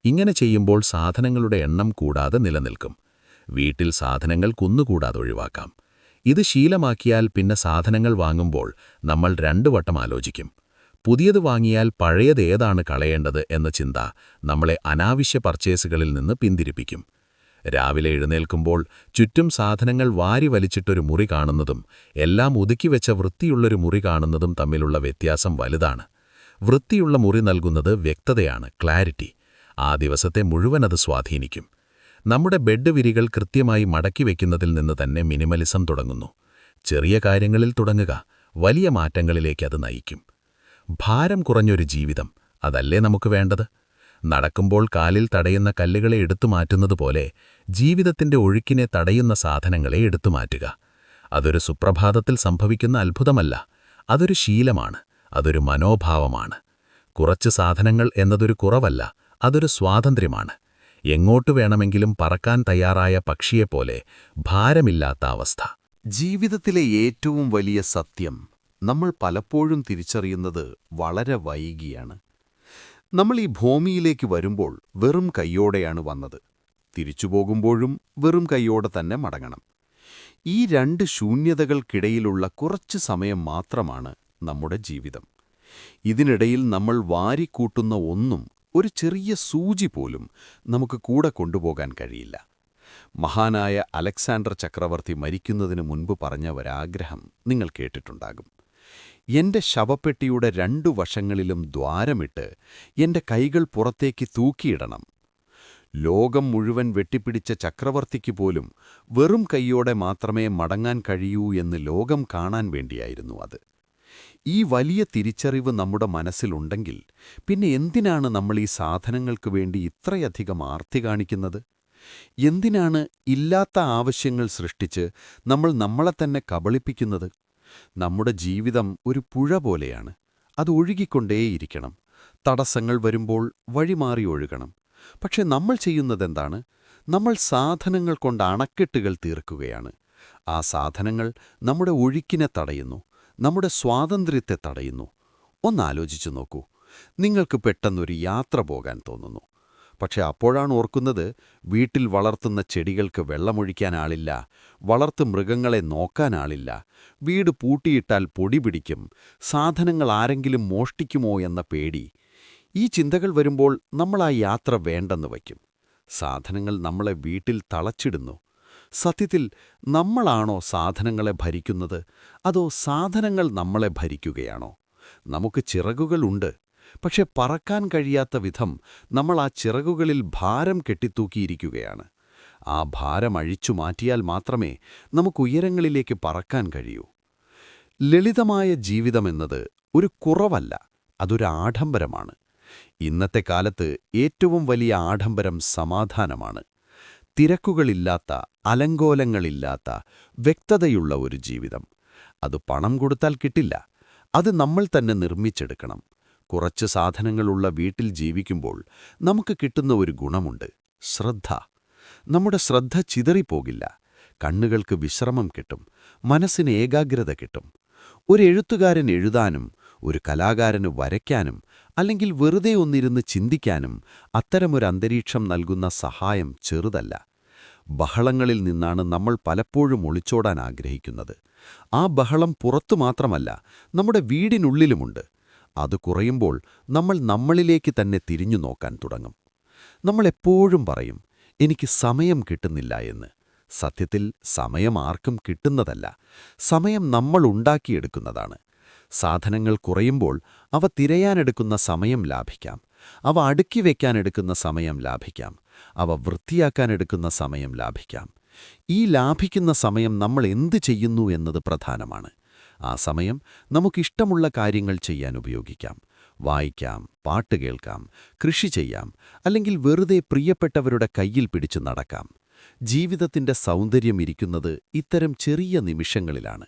Speaker 2: ഇങ്ങനെ ചെയ്യുമ്പോൾ സാധനങ്ങളുടെ എണ്ണം കൂടാതെ നിലനിൽക്കും. വീട്ടിൽ സാധനങ്ങൾ കുന്നുകൂടാതെ ഒഴിവാക്കാം. ഇത് ശീലമാക്കിയാൽ പിന്നെ സാധനങ്ങൾ വാങ്ങുമ്പോൾ നമ്മൾ 2 വട്ടം ആലോചിക്കും. പുതിയത് വാങ്ങിയാൽ പഴയത് ഏതാണ് കളയേണ്ടത് എന്ന ചിന്ത നമ്മളെ അനാവശ്യ പർച്ചേസുകളിൽ നിന്ന് പിന്തിരിപ്പിക്കും. രാവിലെ എഴുന്നേൽക്കുമ്പോൾ ചുറ്റും സാധനങ്ങൾ വാരി വലിച്ചിട്ടൊരു മുറി കാണുന്നതും എല്ലാം ഒതുക്കിവെച്ച വൃത്തിയുള്ളൊരു മുറി കാണുന്നതും തമ്മിലുള്ള വ്യത്യാസം വലുതാണ്. വൃത്തിയുള്ള മുറി നൽകുന്നത് വ്യക്തതയാണ്, ക്ലാരിറ്റി. ആ ദിവസത്തെ മുഴുവൻ അത് സ്വാധീനിക്കും. നമ്മുടെ ബെഡ് വിരികൾ കൃത്യമായി മടക്കി വയ്ക്കുന്നതിൽ നിന്ന് തന്നെ മിനിമലിസം തുടങ്ങുന്നു. ചെറിയ കാര്യങ്ങളിൽ തുടങ്ങുക, വലിയ മാറ്റങ്ങളിലേക്ക് അത് നയിക്കും. ഭാരം കുറഞ്ഞൊരു ജീവിതം, അതല്ലേ നമുക്ക് വേണ്ടത്? നടക്കുമ്പോൾ കാലിൽ തടയുന്ന കല്ലുകളെ എടുത്തു മാറ്റുന്നതുപോലെ ജീവിതത്തിന്റെ ഒഴുക്കിനെ തടയുന്ന സാധനങ്ങളെ എടുത്തുമാറ്റുക. അതൊരു സുപ്രഭാതത്തിൽ സംഭവിക്കുന്ന അത്ഭുതമല്ല, അതൊരു ശീലമാണ്, അതൊരു മനോഭാവമാണ്. കുറച്ച് സാധനങ്ങൾ എന്നതൊരു കുറവല്ല, അതൊരു സ്വാതന്ത്ര്യമാണ്. എങ്ങോട്ടു വേണമെങ്കിലും പറക്കാൻ തയ്യാറായ പക്ഷിയെപ്പോലെ ഭാരമില്ലാത്ത അവസ്ഥ.
Speaker 4: ജീവിതത്തിലെ ഏറ്റവും വലിയ സത്യം നമ്മൾ പലപ്പോഴും തിരിച്ചറിയുന്നത് വളരെ വൈകിയാണ്. നമ്മൾ ഈ ഭൂമിയിലേക്ക് വരുമ്പോൾ വെറും കൈയോടെയാണ് വന്നത്. തിരിച്ചുപോകുമ്പോഴും വെറും കൈയോടെ തന്നെ മടങ്ങണം. ഈ രണ്ട് ശൂന്യതകൾക്കിടയിലുള്ള കുറച്ച് സമയം മാത്രമാണ് നമ്മുടെ ജീവിതം. ഇതിനിടയിൽ നമ്മൾ വാരിക്കൂട്ടുന്ന ഒന്നും, ഒരു ചെറിയ സൂചി പോലും നമുക്ക് കൂടെ കൊണ്ടുപോകാൻ കഴിയില്ല. മഹാനായ അലക്സാണ്ടർ ചക്രവർത്തി മരിക്കുന്നതിന് മുൻപ് പറഞ്ഞ ഒരാഗ്രഹം നിങ്ങൾ കേട്ടിട്ടുണ്ടാകും. എന്റെ ശവപ്പെട്ടിയുടെ 2 വശങ്ങളിലും ദ്വാരമിട്ട് എന്റെ കൈകൾ പുറത്തേക്ക് തൂക്കിയിടണം. ലോകം മുഴുവൻ വെട്ടിപ്പിടിച്ച ചക്രവർത്തിക്ക് പോലും വെറും കൈയോടെ മാത്രമേ മടങ്ങാൻ കഴിയൂ എന്ന് ലോകം കാണാൻ വേണ്ടിയായിരുന്നു അത്. ഈ വലിയ തിരിച്ചറിവ് നമ്മുടെ മനസ്സിലുണ്ടെങ്കിൽ പിന്നെ എന്തിനാണ് നമ്മൾ ഈ സാധനങ്ങൾക്ക് വേണ്ടി ഇത്രയധികം ആർത്തി കാണിക്കുന്നത്? എന്തിനാണ് ഇല്ലാത്ത ആവശ്യങ്ങൾ സൃഷ്ടിച്ച് നമ്മൾ നമ്മളെ തന്നെ കബളിപ്പിക്കുന്നത്? നമ്മുടെ ജീവിതം ഒരു പുഴ പോലെയാണ്. അത് ഒഴുകിക്കൊണ്ടേയിരിക്കണം. തടസ്സങ്ങൾ വരുമ്പോൾ വഴിമാറി ഒഴുകണം. പക്ഷെ നമ്മൾ ചെയ്യുന്നതെന്താണ്? നമ്മൾ സാധനങ്ങൾ കൊണ്ട് അണക്കെട്ടുകൾ തീർക്കുകയാണ്. ആ സാധനങ്ങൾ നമ്മുടെ ഒഴുക്കിനെ തടയുന്നു, നമ്മുടെ സ്വാതന്ത്ര്യത്തെ തടയുന്നു. ഒന്നാലോചിച്ചു നോക്കൂ. നിങ്ങൾക്ക് പെട്ടെന്നൊരു യാത്ര പോകാൻ തോന്നുന്നു. പക്ഷെ അപ്പോഴാണ് ഓർക്കുന്നത്, വീട്ടിൽ വളർത്തുന്ന ചെടികൾക്ക് വെള്ളമൊഴിക്കാൻ ആളില്ല, വളർത്തു മൃഗങ്ങളെ നോക്കാൻ ആളില്ല, വീട് പൂട്ടിയിട്ടാൽ പൊടി പിടിക്കും, സാധനങ്ങൾ ആരെങ്കിലും മോഷ്ടിക്കുമോ എന്ന പേടി. ഈ ചിന്തകൾ വരുമ്പോൾ നമ്മൾ ആ യാത്ര വേണ്ടെന്ന് വയ്ക്കും. സാധനങ്ങൾ നമ്മളെ വീട്ടിൽ തളച്ചിടുന്നു. സത്യത്തിൽ നമ്മളാണോ സാധനങ്ങളെ ഭരിക്കുന്നത്, അതോ സാധനങ്ങൾ നമ്മളെ ഭരിക്കുകയാണോ? നമുക്ക് ചിറകുകളുണ്ട്, പക്ഷെ പറക്കാൻ കഴിയാത്ത വിധം നമ്മൾ ആ ചിറകുകളിൽ ഭാരം കെട്ടിത്തൂക്കിയിരിക്കുകയാണ്. ആ ഭാരം അഴിച്ചു മാറ്റിയാൽ മാത്രമേ നമുക്ക് ഉയരങ്ങളിലേക്ക് പറക്കാൻ കഴിയൂ. ലളിതമായ ജീവിതമെന്നത് ഒരു കുറവല്ല, അതൊരു ആഡംബരമാണ്. ഇന്നത്തെ കാലത്ത് ഏറ്റവും വലിയ ആഡംബരം സമാധാനമാണ്. തിരക്കുകളില്ലാത്ത, അലങ്കോലങ്ങളില്ലാത്ത, വ്യക്തതയുള്ള ഒരു ജീവിതം. അത് പണം കൊടുത്താൽ കിട്ടില്ല, അത് നമ്മൾ തന്നെ നിർമ്മിച്ചെടുക്കണം. കുറച്ച് സാധനങ്ങളുള്ള വീട്ടിൽ ജീവിക്കുമ്പോൾ നമുക്ക് കിട്ടുന്ന ഒരു ഗുണമുണ്ട്, ശ്രദ്ധ. നമ്മുടെ ശ്രദ്ധ ചിതറിപ്പോകില്ല. കണ്ണുകൾക്ക് വിശ്രമം കിട്ടും, മനസ്സിന് ഏകാഗ്രത കിട്ടും. ഒരു എഴുത്തുകാരൻ എഴുതാനും, ഒരു കലാകാരന് വരയ്ക്കാനും, അല്ലെങ്കിൽ വെറുതെ ഒന്നിരുന്ന് ചിന്തിക്കാനും അത്തരമൊരു അന്തരീക്ഷം നൽകുന്ന സഹായം ചെറുതല്ല. ബഹളങ്ങളിൽ നിന്നാണ് നമ്മൾ പലപ്പോഴും ഒളിച്ചോടാൻ ആഗ്രഹിക്കുന്നത്. ആ ബഹളം പുറത്തു മാത്രമല്ല, നമ്മുടെ വീടിനുള്ളിലുമുണ്ട്. അത് കുറയുമ്പോൾ നമ്മൾ നമ്മളിലേക്ക് തന്നെ തിരിഞ്ഞു നോക്കാൻ തുടങ്ങും. നമ്മളെപ്പോഴും പറയും, എനിക്ക് സമയം കിട്ടുന്നില്ല എന്ന്. സത്യത്തിൽ സമയം ആർക്കും കിട്ടുന്നതല്ല, സമയം നമ്മൾ ഉണ്ടാക്കിയെടുക്കുന്നതാണ്. സാധനങ്ങൾ കുറയുമ്പോൾ അവ തിരയാനെടുക്കുന്ന സമയം ലാഭിക്കാം, അവ അടുക്കി വയ്ക്കാനെടുക്കുന്ന സമയം ലാഭിക്കാം, അവ വൃത്തിയാക്കാനെടുക്കുന്ന സമയം ലാഭിക്കാം. ഈ ലാഭിക്കുന്ന സമയം നമ്മൾ എന്തു ചെയ്യുന്നു എന്നത് പ്രധാനമാണ്. ആ സമയം നമുക്കിഷ്ടമുള്ള കാര്യങ്ങൾ ചെയ്യാൻ ഉപയോഗിക്കാം. വായിക്കാം, പാട്ട് കേൾക്കാം, കൃഷി ചെയ്യാം, അല്ലെങ്കിൽ വെറുതെ പ്രിയപ്പെട്ടവരുടെ കയ്യിൽ പിടിച്ചു നടക്കാം. ജീവിതത്തിന്റെ സൗന്ദര്യം ഇരിക്കുന്നത് ഇത്തരം ചെറിയ നിമിഷങ്ങളിലാണ്.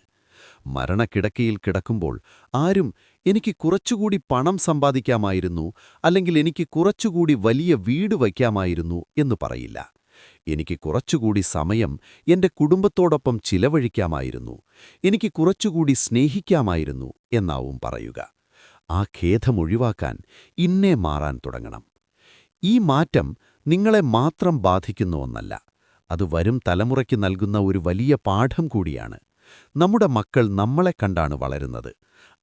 Speaker 4: മരണക്കിടക്കയിൽ കിടക്കുമ്പോൾ ആരും എനിക്ക് കുറച്ചുകൂടി പണം സമ്പാദിക്കാമായിരുന്നു, അല്ലെങ്കിൽ എനിക്ക് കുറച്ചുകൂടി വലിയ വീട് വയ്ക്കാമായിരുന്നു എന്ന് പറയില്ല. എനിക്ക് കുറച്ചുകൂടി സമയം എന്റെ കുടുംബത്തോടൊപ്പം ചിലവഴിക്കാമായിരുന്നു, എനിക്ക് കുറച്ചുകൂടി സ്നേഹിക്കാമായിരുന്നു എന്നാവും പറയുക. ആ ഖേദമൊഴിവാക്കാൻ ഇന്നേ മാറാൻ തുടങ്ങണം. ഈ മാറ്റം നിങ്ങളെ മാത്രം ബാധിക്കുന്ന ഒന്നല്ല, അത് വരും തലമുറയ്ക്ക് നൽകുന്ന ഒരു വലിയ പാഠം കൂടിയാണ്. നമ്മുടെ മക്കൾ നമ്മളെ കണ്ടാണ് വളരുന്നത്.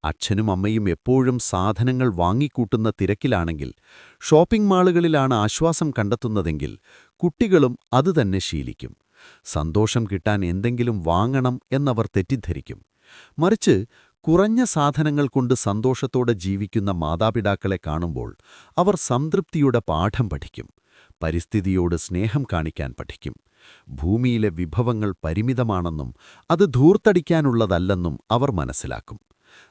Speaker 4: അച്ഛനും അമ്മയും എപ്പോഴും സാധനങ്ങൾ വാങ്ങിക്കൂട്ടുന്ന തിരക്കിലാണെങ്കിൽ, ഷോപ്പിംഗ് മാളുകളിലാണ് ആശ്വാസം കണ്ടെത്തുന്നതെങ്കിൽ, കുട്ടികളും അതുതന്നെ ശീലിക്കും. സന്തോഷം കിട്ടാൻ എന്തെങ്കിലും വാങ്ങണം എന്നവർ തെറ്റിദ്ധരിക്കും. മറിച്ച് കുറഞ്ഞ സാധനങ്ങൾ കൊണ്ട് സന്തോഷത്തോടെ ജീവിക്കുന്ന മാതാപിതാക്കളെ കാണുമ്പോൾ അവർ സംതൃപ്തിയുടെ പാഠം പഠിക്കും. പരിസ്ഥിതിയോട് സ്നേഹം കാണിക്കാൻ പഠിക്കും. ഭൂമിയിലെ വിഭവങ്ങൾ പരിമിതമാണെന്നും അത് ധൂർത്തടിക്കാനുള്ളതല്ലെന്നും അവർ മനസ്സിലാക്കും.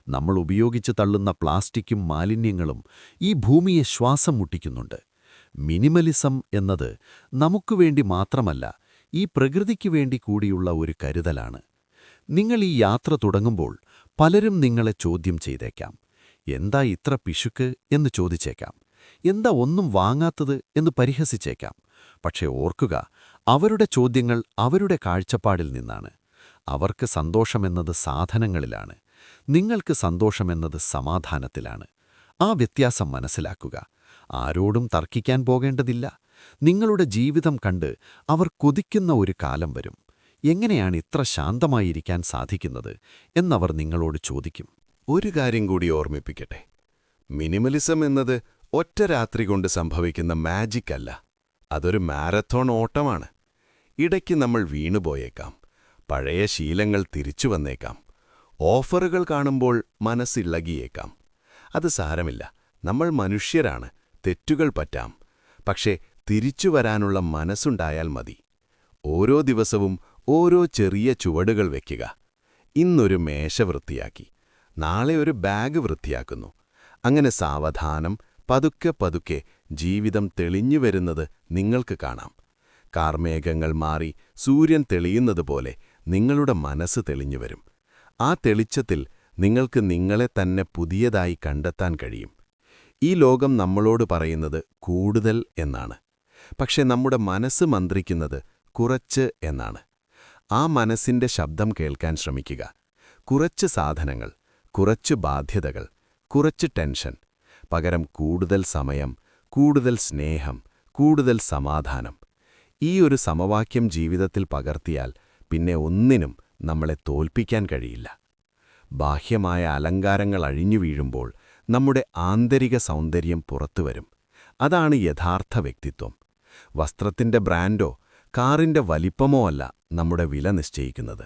Speaker 4: നമ്മൾ ഉപയോഗിച്ച് തള്ളുന്ന പ്ലാസ്റ്റിക്കും മാലിന്യങ്ങളും ഈ ഭൂമിയെ ശ്വാസം മുട്ടിക്കുന്നുണ്ട്. മിനിമലിസം എന്നത് നമുക്കുവേണ്ടി മാത്രമല്ല, ഈ പ്രകൃതിക്കു വേണ്ടി കൂടിയുള്ള ഒരു കരുതലാണ്. നിങ്ങൾ ഈ യാത്ര തുടങ്ങുമ്പോൾ പലരും നിങ്ങളെ ചോദ്യം ചെയ്തേക്കാം. എന്താ ഇത്ര പിശുക്ക് എന്ന് ചോദിച്ചേക്കാം. എന്താ ഒന്നും വാങ്ങാത്തത് എന്ന് പരിഹസിച്ചേക്കാം. പക്ഷേ ഓർക്കുക, അവരുടെ ചോദ്യങ്ങൾ അവരുടെ കാഴ്ചപ്പാടിൽ നിന്നാണ്. അവർക്ക് സന്തോഷമെന്നത് സാധനങ്ങളിലാണ്. നിങ്ങൾക്ക് സന്തോഷമെന്നത് സമാധാനത്തിലാണ്. ആ വ്യത്യാസം മനസ്സിലാക്കുക. ആരോടും തർക്കിക്കാൻ പോകേണ്ടതില്ല. നിങ്ങളുടെ ജീവിതം കണ്ട് അവർ കൊതിക്കുന്ന ഒരു കാലം വരും. എങ്ങനെയാണ് ഇത്ര ശാന്തമായിരിക്കാൻ സാധിക്കുന്നത് എന്നവർ നിങ്ങളോട് ചോദിക്കും.
Speaker 2: ഒരു കാര്യം കൂടി ഓർമ്മിപ്പിക്കട്ടെ. മിനിമലിസം എന്നത് ഒറ്റ രാത്രി കൊണ്ട് സംഭവിക്കുന്ന മാജിക് അല്ല. അതൊരു മാരത്തോൺ ഓട്ടമാണ്. ഇടയ്ക്ക് നമ്മൾ വീണുപോയേക്കാം. പഴയ ശീലങ്ങൾ തിരിച്ചു വന്നേക്കാം. ഓഫറുകൾ കാണുമ്പോൾ മനസ്സിളകിയേക്കാം. അത് സാരമില്ല. നമ്മൾ മനുഷ്യരാണ്. തെറ്റുകൾ പറ്റാം. പക്ഷേ തിരിച്ചു വരാനുള്ള മനസ്സുണ്ടായാൽ മതി. ഓരോ ദിവസവും ഓരോ ചെറിയ ചുവടുകൾ വയ്ക്കുക. ഇന്നൊരു മേശ വൃത്തിയാക്കി, നാളെ ഒരു ബാഗ് വൃത്തിയാക്കുന്നു. അങ്ങനെ സാവധാനം പതുക്കെ പതുക്കെ ജീവിതം തെളിഞ്ഞു വരുന്നത് നിങ്ങൾക്ക് കാണാം. കാർമേഘങ്ങൾ മാറി സൂര്യൻ തെളിയുന്നതുപോലെ നിങ്ങളുടെ മനസ്സ് തെളിഞ്ഞുവരും. ആ തെളിച്ചത്തിൽ നിങ്ങൾക്ക് നിങ്ങളെ തന്നെ പുതിയതായി കണ്ടെത്താൻ കഴിയും. ഈ ലോകം നമ്മളോട് പറയുന്നത് കൂടുതൽ എന്നാണ്. പക്ഷെ നമ്മുടെ മനസ്സ് മന്ത്രിക്കുന്നത് കുറച്ച് എന്നാണ്. ആ മനസ്സിന്റെ ശബ്ദം കേൾക്കാൻ ശ്രമിക്കുക. കുറച്ച് സാധനങ്ങൾ, കുറച്ച് ബാധ്യതകൾ, കുറച്ച് ടെൻഷൻ, പകരം കൂടുതൽ സമയം, കൂടുതൽ സ്നേഹം, കൂടുതൽ സമാധാനം. ഈ ഒരു സമവാക്യം ജീവിതത്തിൽ പകർത്തിയാൽ പിന്നെ ഒന്നിനും നമ്മളെ തോൽപ്പിക്കാൻ കഴിയില്ല. ബാഹ്യമായ അലങ്കാരങ്ങൾ അഴിഞ്ഞു വീഴുമ്പോൾ നമ്മുടെ ആന്തരിക സൗന്ദര്യം പുറത്തുവരും. അതാണ് യഥാർത്ഥ വ്യക്തിത്വം. വസ്ത്രത്തിന്റെ ബ്രാൻഡോ കാറിന്റെ വലിപ്പമോ അല്ല നമ്മുടെ വില നിശ്ചയിക്കുന്നത്.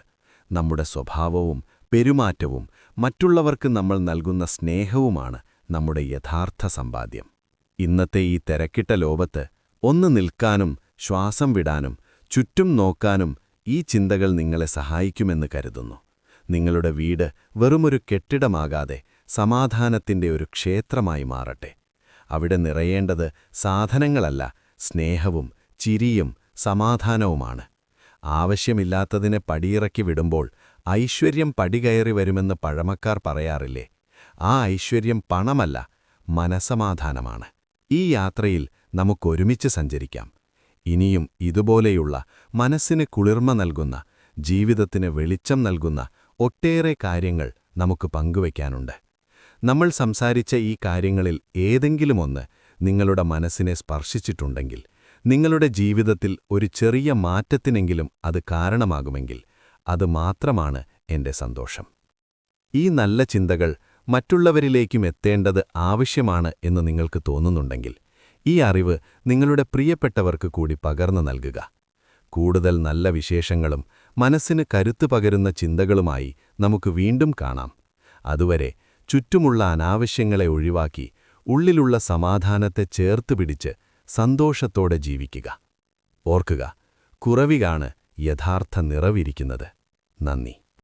Speaker 2: നമ്മുടെ സ്വഭാവവും പെരുമാറ്റവും മറ്റുള്ളവർക്ക് നമ്മൾ നൽകുന്ന സ്നേഹവുമാണ് നമ്മുടെ യഥാർത്ഥ സമ്പാദ്യം. ഇന്നത്തെ ഈ തിരക്കിട്ട ലോകത്ത് ഒന്ന് നിൽക്കാനും ശ്വാസം വിടാനും ചുറ്റും നോക്കാനും ഈ ചിന്തകൾ നിങ്ങളെ സഹായിക്കുമെന്ന് കരുതുന്നു. നിങ്ങളുടെ വീട് വെറുമൊരു കെട്ടിടമാകാതെ സമാധാനത്തിന്റെ ഒരു ക്ഷേത്രമായി മാറട്ടെ. അവിടെ നിറയേണ്ടത് സാധനങ്ങളല്ല, സ്നേഹവും ചിരിയും സമാധാനവുമാണ്. ആവശ്യമില്ലാത്തതിനെ പടിയിറക്കി വിടുമ്പോൾ ഐശ്വര്യം പടികയറി വരുമെന്ന് പഴമക്കാർ പറയാറില്ലേ? ആ ഐശ്വര്യം പണമല്ല, മനസമാധാനമാണ്. ഈ യാത്രയിൽ നമുക്കൊരുമിച്ച് സഞ്ചരിക്കാം. ഇനിയും ഇതുപോലെയുള്ള മനസ്സിന് കുളിർമ നൽകുന്ന, ജീവിതത്തിന് വെളിച്ചം നൽകുന്ന ഒട്ടേറെ കാര്യങ്ങൾ നമുക്ക് പങ്കുവയ്ക്കാനുണ്ട്. നമ്മൾ സംസാരിച്ച ഈ കാര്യങ്ങളിൽ ഏതെങ്കിലുമൊന്ന് നിങ്ങളുടെ മനസ്സിനെ സ്പർശിച്ചിട്ടുണ്ടെങ്കിൽ, നിങ്ങളുടെ ജീവിതത്തിൽ ഒരു ചെറിയ മാറ്റത്തിനെങ്കിലും അത് കാരണമാകുമെങ്കിൽ, അത് മാത്രമാണ് എന്റെ സന്തോഷം. ഈ നല്ല ചിന്തകൾ മറ്റുള്ളവരിലേക്കും എത്തേണ്ടത് ആവശ്യമാണ് എന്ന് നിങ്ങൾക്ക് തോന്നുന്നുണ്ടെങ്കിൽ, ഈ അറിവ് നിങ്ങളുടെ പ്രിയപ്പെട്ടവർക്ക് കൂടി പകർന്നു നൽകുക. കൂടുതൽ നല്ല വിശേഷങ്ങളും മനസ്സിന് കരുത്ത് പകരുന്ന ചിന്തകളുമായി നമുക്ക് വീണ്ടും കാണാം. അതുവരെ ചുറ്റുമുള്ള അനാവശ്യങ്ങളെ ഒഴിവാക്കി ഉള്ളിലുള്ള സമാധാനത്തെ ചേർത്തുപിടിച്ച് സന്തോഷത്തോടെ ജീവിക്കുക. ഓർക്കുക, കുറവിലാണ് യഥാർത്ഥ നിറവിരിക്കുന്നത്. നന്ദി.